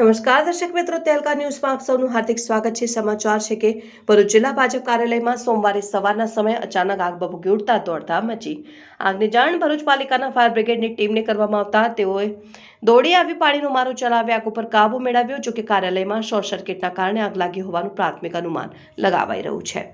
નમસ્કાર દર્શક મિત્રો, તહેલકા ન્યૂઝમાં આપ સૌનું હાર્દિક સ્વાગત છે। સમાચાર છે કે ભરૂચ જિલ્લા ભાજપ કાર્યાલયમાં સોમવારે સવારના સમયે અચાનક આગ ભભૂકી ઉઠતા દોડધામ મચી। આગની જાણ ભરૂચ પાલિકાના ફાયર બ્રિગેડની ટીમને કરવામાં આવતા તેઓએ દોડી આવી પાણીનો મારો ચલાવી આગ ઉપર કાબુ મેળવ્યો। જો કે કાર્યાલયમાં શોર્ટ સર્કિટના કારણે આગ લાગી હોવાનું પ્રાથમિક અનુમાન લગાવાઈ રહ્યું છે।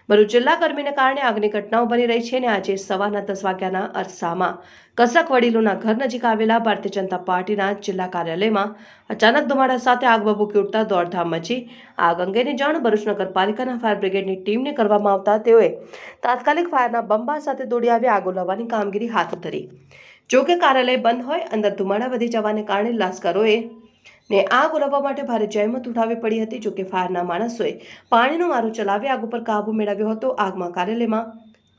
ભરૂચ જિલ્લા ગરમીને કારણે આગની ઘટનાઓ બની રહી છે અને આજે સવારના 10 વાગ્યાના અરસામાં કસક વડીલોના ઘર નજીક આવેલા ભારતીય જનતા પાર્ટીના જિલ્લા કાર્યાલયમાં અચાનક ધુમાડા સાથે આગ ભભૂકી ઉઠતા દોડધામ મચી। આગ અંગેની જાણ ભરૂચ નગરપાલિકાના ફાયર બ્રિગેડની ટીમને કરવામાં આવતા તેઓએ તાત્કાલિક ફાયરના બંબા સાથે દોડી આવી આગ ઓલવવાની કામગીરી હાથ ધરી। જો કે કાર્યાલય બંધ હોય અંદર ધુમાડા વધી જવાને કારણે લાશ્કરોએ આગ ઓલવવા માટે ભારે જહેમત ઉઠાવવી પડી હતી। જો કે ફાયરના માણસોએ પાણીનો મારો ચલાવી આગ ઉપર કાબુ મેળવ્યો હતો। આગમાં કાર્યાલયમાં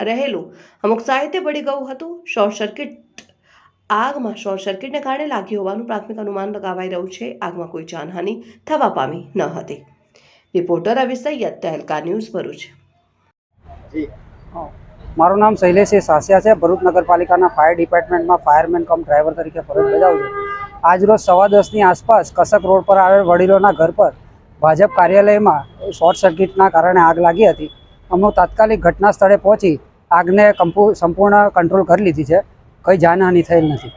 રહેલું અમુક સાહિત્ય બળી ગયું હતું। આગમાં શોર્ટ સર્કિટને કારણે લાગી હોવાનું પ્રાથમિક અનુમાન લગાવાઈ રહ્યું છે। આગમાં કોઈ જાનહાનિ થવા પામી ન હતી। રિપોર્ટર રવિ સૈયદ, તહેલકા ન્યૂઝ, ભરૂચ। મારું નામ શૈલેષ સાસિયા છે। ભરૂચ નગરપાલિકાના ફાયર ડિપાર્ટમેન્ટમાં ફાયરમેન કમ ડ્રાઈવર તરીકે ફરજ બજાવું છું। આજરોજ 10:15ની આસપાસ કસક રોડ પર આવેલ વડીલોના ઘર પર ભાજપ કાર્યાલયમાં શોર્ટ સર્કિટના કારણે આગ લાગી હતી। અમે તાત્કાલિક ઘટના સ્થળે પહોંચી આગને સંપૂર્ણ કંટ્રોલ કરી લીધી છે। કંઈ જાનહાનિ થયેલ નથી।